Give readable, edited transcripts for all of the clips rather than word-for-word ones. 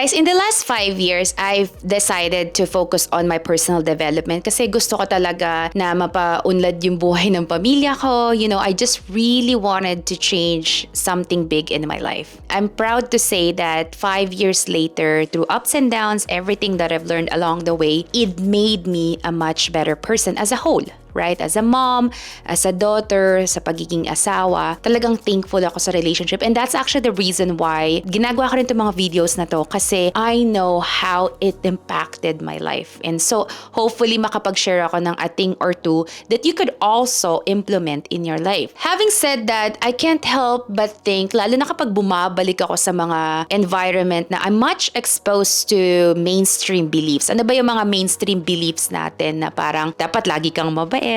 Guys, in the last 5 years, I've decided to focus on my personal development kasi gusto ko talaga na mapaunlad yung buhay ng pamilya ko. You know, I just really wanted to change something big in my life. I'm proud to say that 5 years later, through ups and downs, everything that I've learned along the way, it made me a much better person as a whole. Right? As a mom, as a daughter, sa pagiging asawa, talagang thankful ako sa relationship. And that's actually the reason why ginagawa ko rin itong mga videos na to kasi I know how it impacted my life. And so, hopefully makapag-share ako ng a thing or two that you could also implement in your life. Having said that, I can't help but think, lalo na kapag bumabalik ako sa mga environment na I'm much exposed to mainstream beliefs. Ano ba yung mga mainstream beliefs natin na parang dapat lagi kang mabait,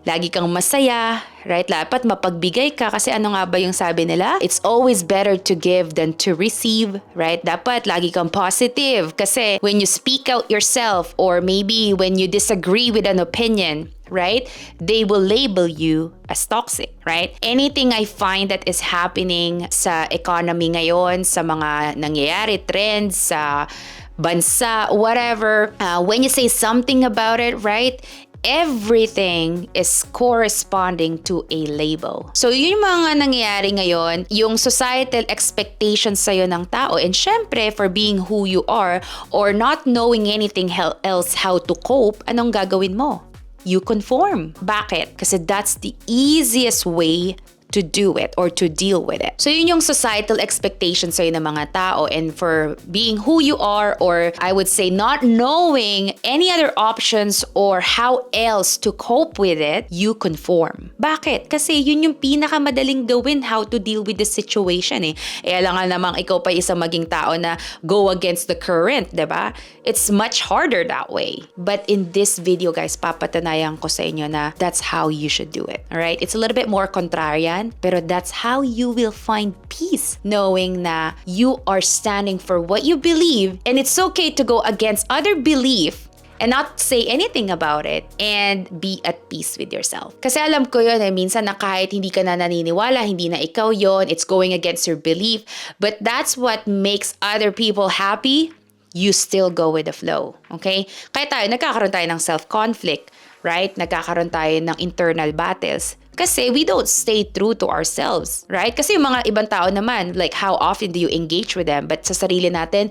lagi kang masaya, right? Dapat mapagbigay ka kasi ano nga ba yung sabi nila? It's always better to give than to receive, right? Dapat lagi kang positive kasi when you speak out yourself or maybe when you disagree with an opinion, right? They will label you as toxic, right? Anything I find that is happening sa economy ngayon, sa mga nangyayari, trends, sa bansa, whatever, when you say something about it, right? Everything is corresponding to a label. So, yun yung mga nangyayari ngayon, yung societal expectations sa'yo ng tao. And syempre, for being who you are or not knowing anything else how to cope, anong gagawin mo? You conform. Bakit? Kasi that's the easiest way to do it or to deal with it. So yun yung societal expectations sa'yo ng mga tao, and for being who you are, or I would say not knowing any other options or how else to cope with it, you conform. Bakit? Kasi yun yung pinakamadaling gawin how to deal with the situation eh. Alangan namang ikaw pa isang maging tao na go against the current, diba? It's much harder that way. But in this video guys, papatanayan ko sa inyo na that's how you should do it. Alright? It's a little bit more contrarian, pero that's how you will find peace, knowing na you are standing for what you believe, and it's okay to go against other belief and not say anything about it and be at peace with yourself. Kasi alam ko yun minsan na kahit hindi ka na naniniwala, hindi na ikaw yun, it's going against your belief, but that's what makes other people happy, you still go with the flow. Okay? Kaya nagkakaroon tayo ng self-conflict, right? Nagkakaroon tayo ng internal battles. Kasi we don't stay true to ourselves, right? Kasi yung mga ibang tao naman, like how often do you engage with them? But sa sarili natin,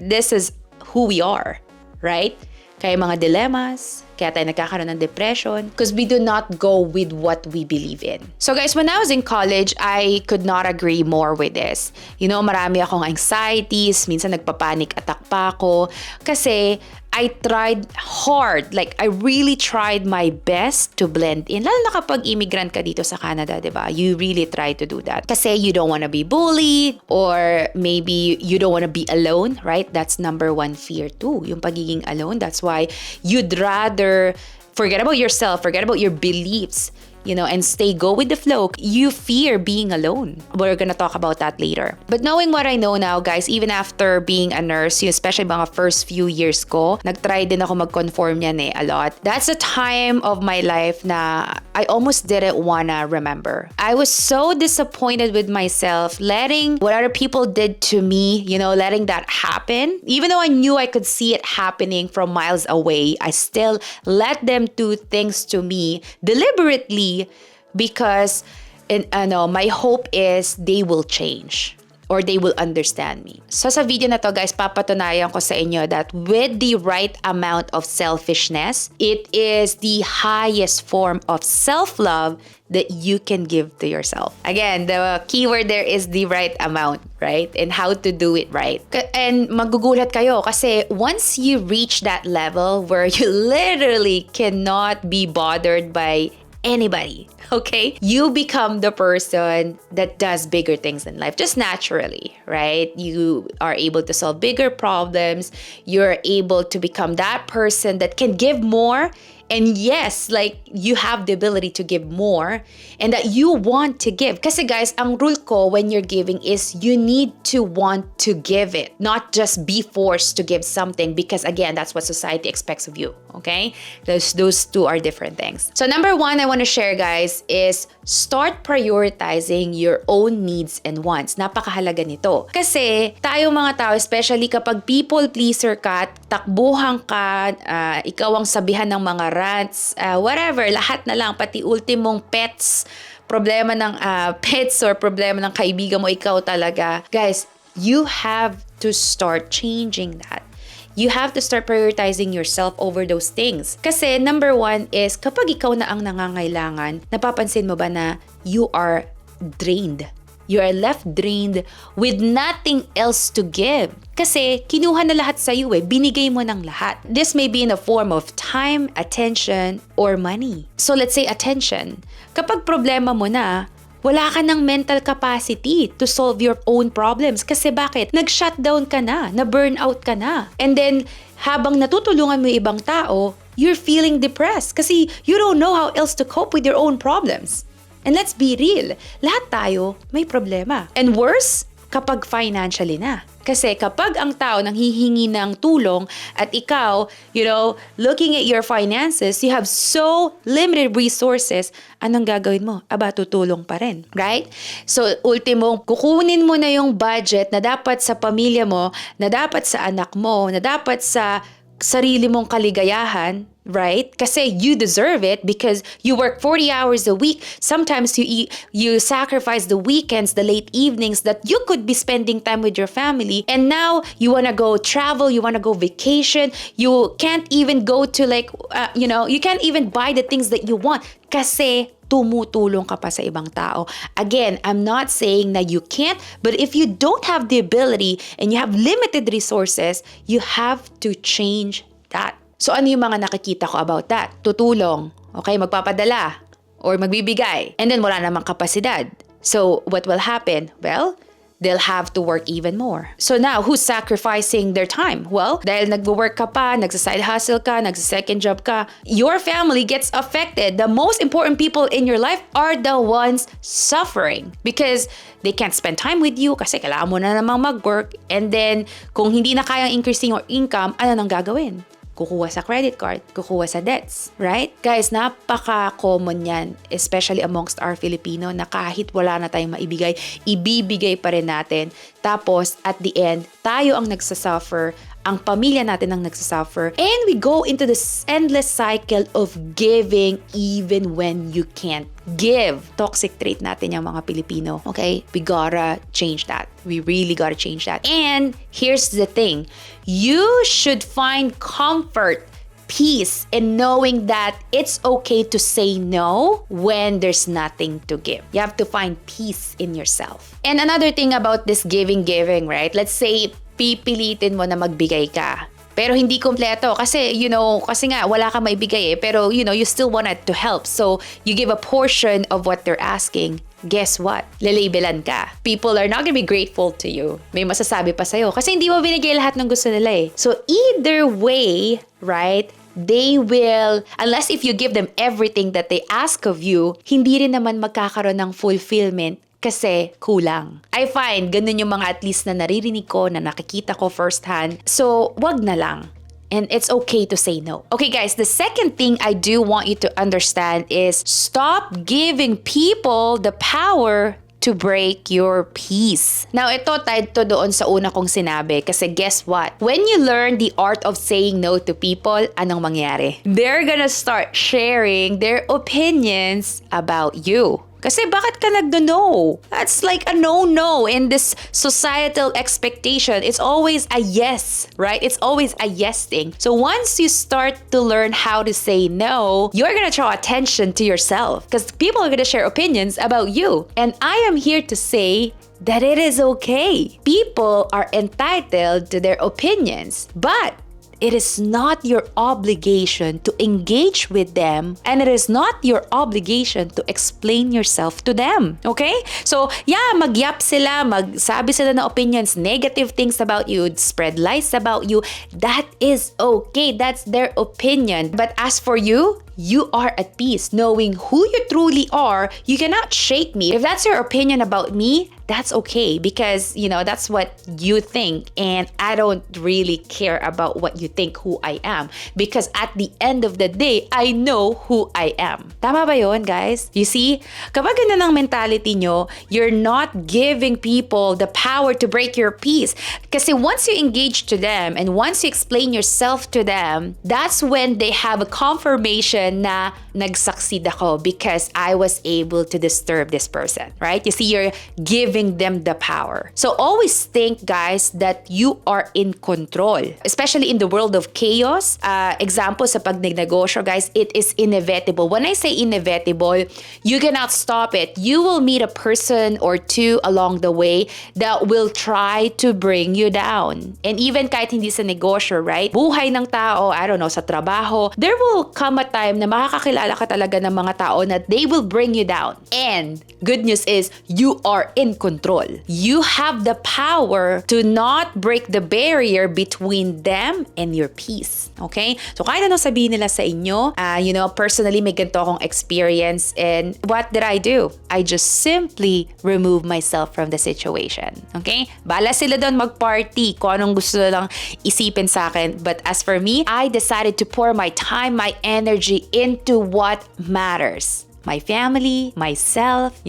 this is who we are, right? Kaya mga dilemmas, kaya tayo nagkakaroon ng depression because we do not go with what we believe in. So guys, when I was in college, I could not agree more with this. You know, marami akong anxieties, minsan nagpapanik attack pa ako kasi I tried hard. Like, I really tried my best to blend in. Lalo na kapag immigrant ka dito sa Canada, diba? You really try to do that. Kasi you don't want to be bullied or maybe you don't want to be alone, right? That's number one fear too, yung pagiging alone. That's why you'd rather forget about yourself, forget about your beliefs, you know, and go with the flow. You fear being alone. We're gonna talk about that later. But knowing what I know now, guys, even after being a nurse, especially mga first few years ko, nag-try din ako mag-conform yan a lot. That's a time of my life na I almost didn't wanna remember. I was so disappointed with myself, letting what other people did to me, you know, letting that happen. Even though I knew I could see it happening from miles away, I still let them do things to me deliberately because my hope is they will change or they will understand me. So sa video na to guys, papatunayan ko sa inyo that with the right amount of selfishness, it is the highest form of self-love that you can give to yourself. Again, the keyword there is the right amount, right? And how to do it right. And magugulat kayo kasi once you reach that level where you literally cannot be bothered by anybody, okay? You become the person that does bigger things in life, just naturally, right? You are able to solve bigger problems. You're able to become that person that can give more. And yes, like you have the ability to give more and that you want to give. Kasi guys, ang rule ko when you're giving is you need to want to give it, not just be forced to give something because again, that's what society expects of you, okay? Those two are different things. So number one, I want to share guys, this is start prioritizing your own needs and wants. Napakahalaga nito. Kasi tayo mga tao, especially kapag people pleaser ka, takbuhan ka, ikaw ang sabihan ng mga rants, whatever, lahat na lang, pati ultimong pets, problema ng pets or problema ng kaibigan mo, ikaw talaga. Guys, you have to start changing that. You have to start prioritizing yourself over those things. Kasi number one is, kapag ikaw na ang nangangailangan, napapansin mo ba na you are drained? You are left drained with nothing else to give. Kasi kinuha na lahat sa iyo binigay mo ng lahat. This may be in the form of time, attention, or money. So let's say attention. Kapag problema mo na, wala ka ng mental capacity to solve your own problems. Kasi bakit? Nag-shutdown ka na burnout ka na. And then, habang natutulungan mo yung ibang tao, you're feeling depressed kasi you don't know how else to cope with your own problems. And let's be real, lahat tayo may problema. And worse, kapag financially na. Kasi kapag ang tao nanghihingi ng tulong at ikaw, looking at your finances, you have so limited resources, anong gagawin mo? Aba, tutulong pa rin. Right? So, ultimo, kukunin mo na yung budget na dapat sa pamilya mo, na dapat sa anak mo, na dapat sa sarili mong kaligayahan, right? Kasi you deserve it because you work 40 hours a week. Sometimes you sacrifice the weekends, the late evenings that you could be spending time with your family. And now you want to go travel, you want to go vacation. You can't even go to you can't even buy the things that you want kasi tumutulong ka pa sa ibang tao. Again, I'm not saying na you can't, but if you don't have the ability and you have limited resources, you have to change that. So ano yung mga nakikita ko about that? Tutulong, okay, magpapadala, or magbibigay, and then wala namang kapasidad. So what will happen? Well, they'll have to work even more. So now, who's sacrificing their time? Well, dahil nagwo-work ka pa, nagsa-side hustle ka, nagsa-second job ka, your family gets affected. The most important people in your life are the ones suffering because they can't spend time with you kasi kailangan mo na namang mag-work. And then, kung hindi na kayang increasing your income, ano nang gagawin? Kukuha sa credit card, kukuha sa debts, right? Guys, napaka-common yan, especially amongst our Filipino, na kahit wala na tayong maibigay, ibibigay pa rin natin. Tapos, at the end, tayo ang nagsasuffer, ang pamilya natin ang nagsasuffer, and we go into this endless cycle of giving even when you can't give. Toxic trait natin yung mga Pilipino, okay? We gotta change that. We really gotta change that. And here's the thing. You should find comfort, peace in knowing that it's okay to say no when there's nothing to give. You have to find peace in yourself. And another thing about this giving, right? Let's say, pipilitin mo na magbigay ka. Pero hindi kompleto kasi, kasi nga wala ka maibigay pero, you still wanted to help. So, you give a portion of what they're asking. Guess what? Lalabelan ka. People are not gonna be grateful to you. May masasabi pa sa'yo kasi hindi mo binigay lahat ng gusto nila eh. So, either way, right, they will, unless if you give them everything that they ask of you, hindi rin naman magkakaroon ng fulfillment kasi kulang. I find, ganun yung mga at least na naririnig ko, na nakikita ko firsthand. So, wag na lang. And it's okay to say no. Okay guys, the second thing I do want you to understand is stop giving people the power to break your peace. Now, ito tied to doon sa una kong sinabi kasi guess what? When you learn the art of saying no to people, anong mangyari? They're gonna start sharing their opinions about you. Kasi bakit ka nagno-no? That's like a no-no in this societal expectation. It's always a yes, right? It's always a yes thing. So once you start to learn how to say no, you're gonna draw attention to yourself because people are gonna share opinions about you. And I am here to say that it is okay. People are entitled to their opinions, but it is not your obligation to engage with them, and it is not your obligation to explain yourself to them. Okay? So, yeah, magyap sila, magsabi sila ng opinions, negative things about you, spread lies about you. That is okay. That's their opinion. But as for you, you are at peace, knowing who you truly are. You cannot shake me. If that's your opinion about me, that's okay, because that's what you think, and I don't really care about what you think who I am, because at the end of the day, I know who I am. Tama ba yun, guys? You see, kapag ganun ang mentality nyo, you're not giving people the power to break your peace. Kasi once you engage to them and once you explain yourself to them, that's when they have a confirmation na nag-succeed ako because I was able to disturb this person, right? You see, you're giving them the power. So always think, guys, that you are in control, especially in the world of chaos. Example sa pag nagnegosyo, guys, it is inevitable. When I say inevitable, you cannot stop it. You will meet a person or two along the way that will try to bring you down. And even kahit hindi sa negosyo, right? Buhay ng tao, I don't know, sa trabaho, there will come a time na makakakilala ka talaga ng mga tao na they will bring you down. And good news is, you are in control. You have the power to not break the barrier between them and your peace. Okay? So kahit ano sabihin nila sa inyo, personally may ganito akong experience, and what did I do? I just simply remove myself from the situation. Okay? Bala sila doon mag-party, kung anong gusto lang isipin sa akin. But as for me, I decided to pour my time, my energy into what matters. My family, myself,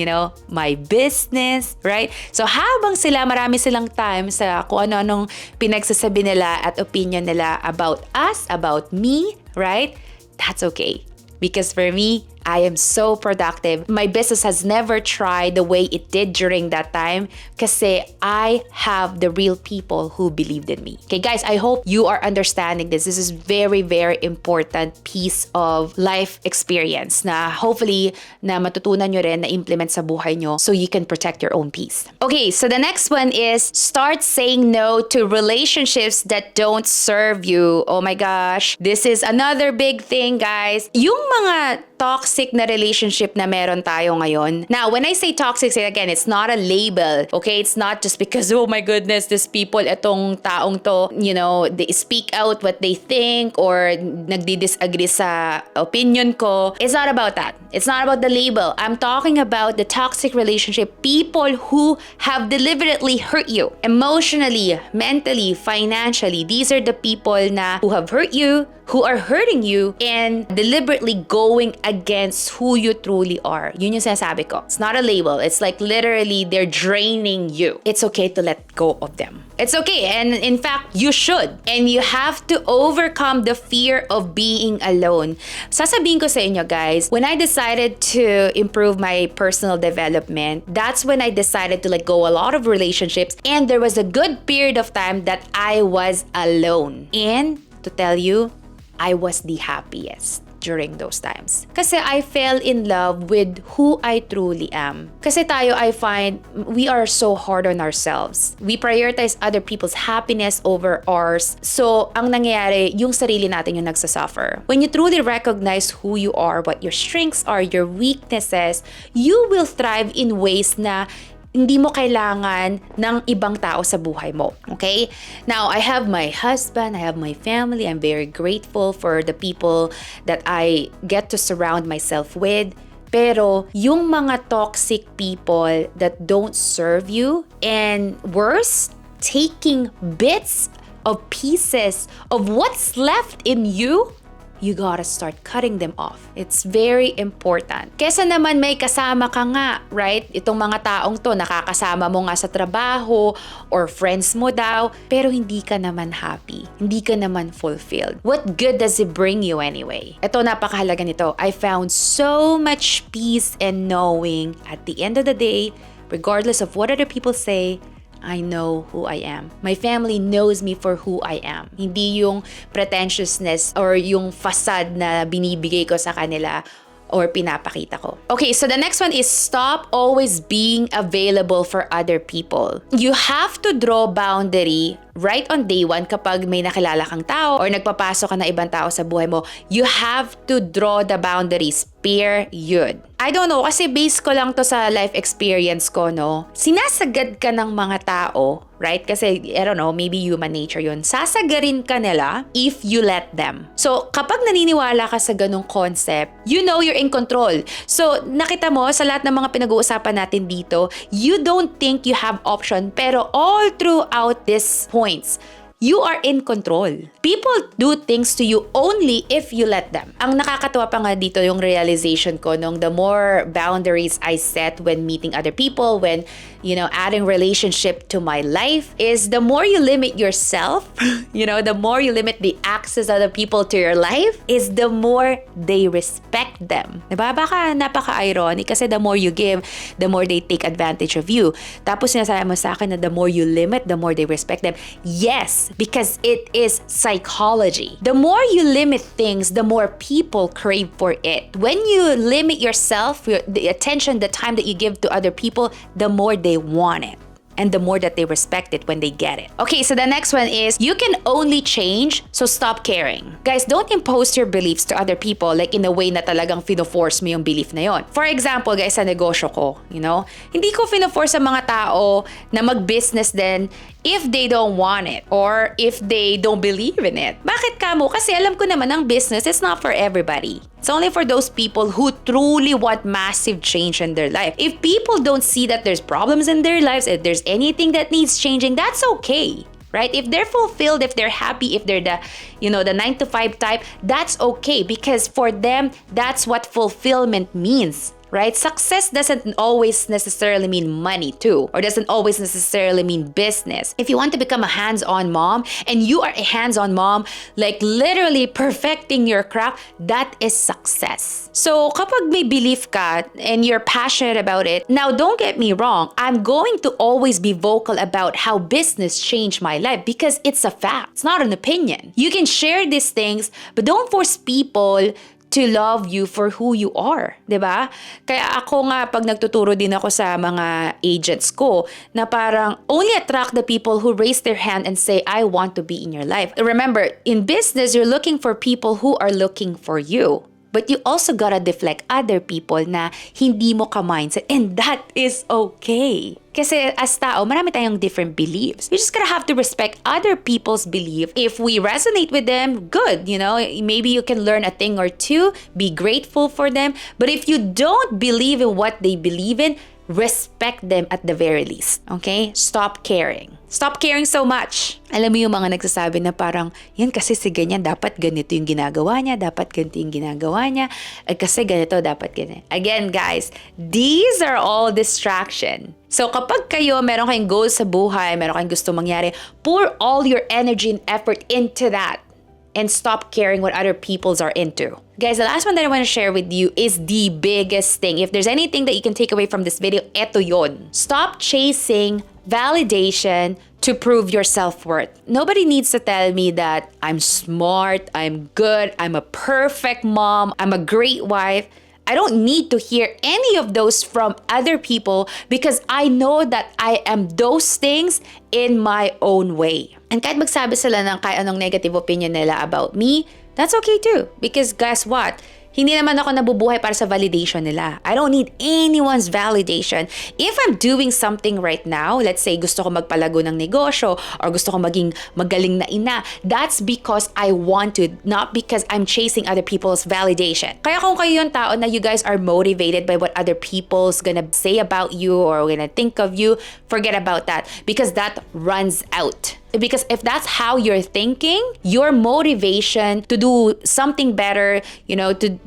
my business, right? So habang marami silang time sa kung ano-anong pinagsasabi nila at opinion nila about us, about me, right? That's okay. Because for me, I am so productive. My business has never tried the way it did during that time kasi I have the real people who believed in me. Okay, guys, I hope you are understanding this. This is very, very important piece of life experience na hopefully na matutunan nyo rin na implement sa buhay nyo so you can protect your own peace. Okay, so the next one is start saying no to relationships that don't serve you. Oh my gosh, this is another big thing, guys. Yung mga toxic na relationship na meron tayo ngayon. Now, when I say toxic, again, it's not a label, okay? It's not just because, oh my goodness, these people, etong taong to, they speak out what they think or nagdi-disagree sa opinion ko. It's not about that. It's not about the label. I'm talking about the toxic relationship, people who have deliberately hurt you emotionally, mentally, financially. These are the people who have hurt you, who are hurting you, and deliberately going against who you truly are. Yun yung sinasabi ko. It's not a label. It's like literally they're draining you. It's okay to let go of them. It's okay. And in fact, you should. And you have to overcome the fear of being alone. Sasabihin ko sa inyo, guys, when I decided to improve my personal development, that's when I decided to let go a lot of relationships. And there was a good period of time that I was alone. And to tell you, I was the happiest during those times. Kasi I fell in love with who I truly am. Kasi tayo, I find, we are so hard on ourselves. We prioritize other people's happiness over ours. So, ang nangyayari, yung sarili natin yung nagsasuffer. When you truly recognize who you are, what your strengths are, your weaknesses, you will thrive in ways na hindi mo kailangan ng ibang tao sa buhay mo. Okay? Now, I have my husband, I have my family. I'm very grateful for the people that I get to surround myself with. Pero yung mga toxic people that don't serve you, and worse, taking bits of pieces of what's left in you, you gotta start cutting them off. It's very important. Kesa naman may kasama ka nga, right? Itong mga taong to, nakakasama mo nga sa trabaho or friends mo daw, pero hindi ka naman happy. Hindi ka naman fulfilled. What good does it bring you anyway? Ito, napakahalaga nito. I found so much peace in knowing at the end of the day, regardless of what other people say, I know who I am. My family knows me for who I am. Hindi yung pretentiousness or yung facade na binibigay ko sa kanila or pinapakita ko. Okay, so the next one is stop always being available for other people. You have to draw boundary right on day one, kapag may nakilala kang tao or nagpapasok ka ng ibang tao sa buhay mo, you have to draw the boundaries. Period. I don't know, kasi base ko lang to sa life experience ko, no? Sinasagad ka ng mga tao, right? Kasi, I don't know, maybe human nature yun. Sasagarin ka nila if you let them. So, kapag naniniwala ka sa ganung concept, you know you're in control. So, nakita mo, sa lahat ng mga pinag-uusapan natin dito, you don't think you have option, pero all throughout these points, you are in control. People do things to you only if you let them. Ang nakakatawa pa nga dito yung realization ko nung the more boundaries I set when meeting other people, when, adding relationship to my life, is the more you limit yourself, the more you limit the access of other people to your life, is the more they respect them. Diba? Baka napaka-ironic kasi the more you give, the more they take advantage of you. Tapos sinasabi mo sa akin na the more you limit, the more they respect them. Yes, because it is psychology. The more you limit things, the more people crave for it. When you limit yourself, the attention, the time that you give to other people, the more they want it. And the more that they respect it when they get it. Okay, so the next one is, you can only change, so stop caring. Guys, don't impose your beliefs to other people like in a way na talagang fino-force mo yung belief na yon. For example, guys, sa negosyo ko, hindi ko fino-force sa mga tao na mag-business din if they don't want it or if they don't believe in it. Bakit kamo? Kasi alam ko naman ang business is not for everybody. It's only for those people who truly want massive change in their life. If people don't see that there's problems in their lives, if there's anything that needs changing, that's okay. Right? If they're fulfilled, if they're happy, if they're the 9-to-5 type, that's okay, because for them, that's what fulfillment means. Right? Success doesn't always necessarily mean money too, or doesn't always necessarily mean business. If you want to become a hands-on mom, and you are a hands-on mom, like literally perfecting your craft, that is success. So kapag may belief ka and you're passionate about it, now don't get me wrong, I'm going to always be vocal about how business changed my life because it's a fact. It's not an opinion. You can share these things, but don't force people to love you for who you are, 'di ba? Kaya ako nga pag nagtuturo din ako sa mga agents ko na parang only attract the people who raise their hand and say, I want to be in your life. Remember, in business, you're looking for people who are looking for you. But you also gotta deflect other people na hindi mo ka-mindset, and that is okay. Kasi as tao, marami tayong different beliefs. You just gotta have to respect other people's belief. If we resonate with them, good, maybe you can learn a thing or two, be grateful for them. But if you don't believe in what they believe in, respect them at the very least. Okay? Stop caring. Stop caring so much. Alam mo yung mga nagsasabi na parang, yan kasi si ganyan, dapat ganito yung ginagawa niya, dapat ganito yung ginagawa niya, kasi ganito, dapat ganito. Again, guys, these are all distraction. So kapag kayo, meron kayong goals sa buhay, meron kayong gusto mangyari, pour all your energy and effort into that. And stop caring what other peoples are into. Guys, the last one that I want to share with you is the biggest thing. If there's anything that you can take away from this video, eto yon. Stop chasing validation to prove your self-worth. Nobody needs to tell me that I'm smart, I'm good, I'm a perfect mom, I'm a great wife. I don't need to hear any of those from other people because I know that I am those things in my own way. And kahit magsabi sila ng kahit anong negative opinion nila about me, that's okay too. Because guess what? Hindi naman ako nabubuhay para sa validation nila. I don't need anyone's validation. If I'm doing something right now, let's say gusto ko magpalago ng negosyo or gusto ko maging magaling na ina, that's because I want to, not because I'm chasing other people's validation. Kaya kung kayo yung tao na you guys are motivated by what other people's gonna say about you or gonna think of you, forget about that because that runs out. Because if that's how you're thinking, your motivation to do something better,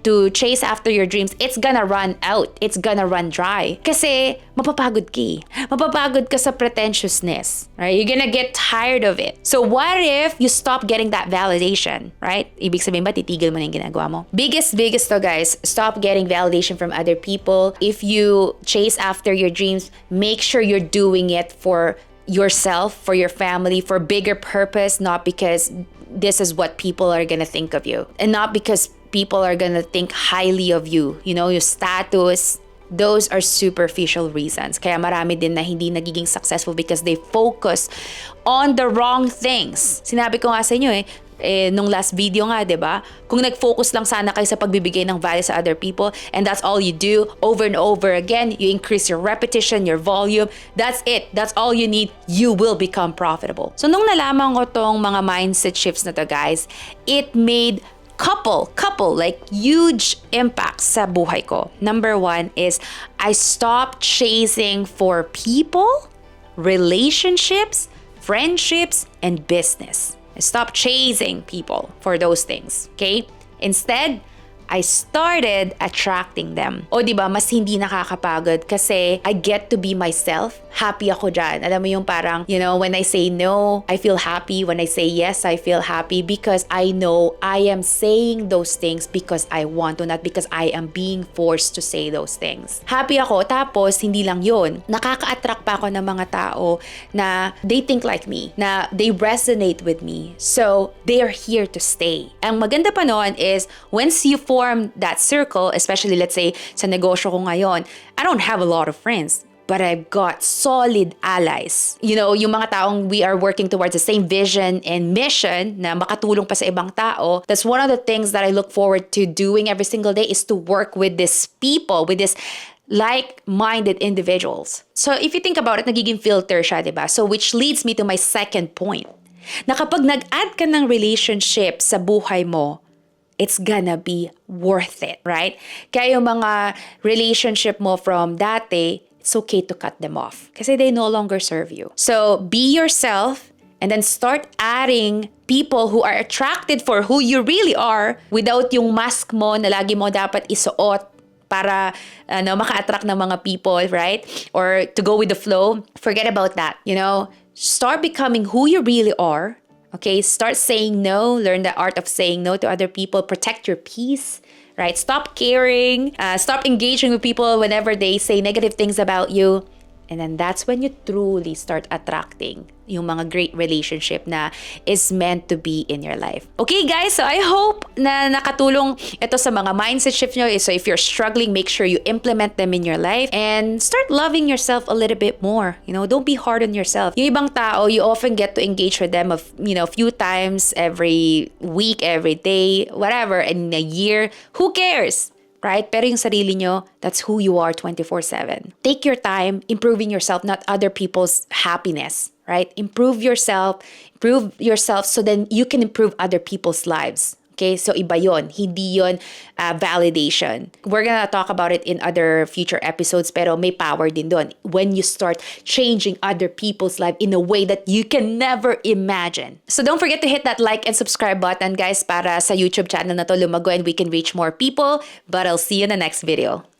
to chase after your dreams, it's gonna run out. It's gonna run dry. Kasi mapapagod ka eh. Mapapagod ka sa pretentiousness, right? You're gonna get tired of it. So what if you stop getting that validation, right? Ibig sabihin ba, titigil mo na yung ginagawa mo? Biggest to guys, stop getting validation from other people. If you chase after your dreams, make sure you're doing it for yourself, for your family, for bigger purpose, not because this is what people are gonna think of you. And not because people are gonna think highly of you. Your status, those are superficial reasons. Kaya marami din na hindi nagiging successful because they focus on the wrong things. Sinabi ko nga sa inyo nung last video nga, 'di ba? Kung nag-focus lang sana kayo sa pagbibigay ng value sa other people and that's all you do over and over again, you increase your repetition, your volume, that's it. That's all you need. You will become profitable. So nung nalaman ko tong mga mindset shifts na to, guys, it made couple like huge impacts sa buhay ko. Number 1 is I stopped chasing for people, relationships, friendships, and business. I stopped chasing people for those things, okay? Instead, I started attracting them. O diba, mas hindi nakakapagod kasi I get to be myself. Happy ako dyan. Alam mo yung parang, when I say no, I feel happy. When I say yes, I feel happy because I know I am saying those things because I want to, not because I am being forced to say those things. Happy ako, tapos hindi lang yun. Nakaka-attract pa ako ng mga tao na they think like me, na they resonate with me. So, they are here to stay. Ang maganda pa noon is, once you form that circle, especially let's say sa negosyo ko ngayon, I don't have a lot of friends, but I've got solid allies. Yung mga taong we are working towards the same vision and mission na makatulong pa sa ibang tao. That's one of the things that I look forward to doing every single day is to work with these people, with this like-minded individuals. So if you think about it, nagiging filter siya, diba? So which leads me to my second point, na kapag nag-add ka ng relationship sa buhay mo, it's gonna be worth it, right? Kaya yung mga relationship mo from dati, it's okay to cut them off kasi they no longer serve you. So be yourself and then start adding people who are attracted for who you really are without yung mask mo na lagi mo dapat isuot para maka-attract ng mga people, right? Or to go with the flow. Forget about that, Start becoming who you really are. Okay, start saying no. Learn the art of saying no to other people. Protect your peace, right? Stop caring. Stop engaging with people whenever they say negative things about you. And then that's when you truly start attracting yung mga great relationship na is meant to be in your life. Okay guys, so I hope na nakatulong ito sa mga mindset shift nyo. So if you're struggling, make sure you implement them in your life and start loving yourself a little bit more. Don't be hard on yourself. Yung ibang tao, you often get to engage with them a few times every week, every day, whatever, in a year. Who cares? Right? Pero yung sarili nyo, that's who you are 24/7. Take your time improving yourself, not other people's happiness, right? Improve yourself so then you can improve other people's lives. Okay? So iba yon, hindi yon validation. We're gonna talk about it in other future episodes, pero may power din doon when you start changing other people's life in a way that you can never imagine. So don't forget to hit that like and subscribe button, guys, para sa YouTube channel na to lumago and we can reach more people. But I'll see you in the next video.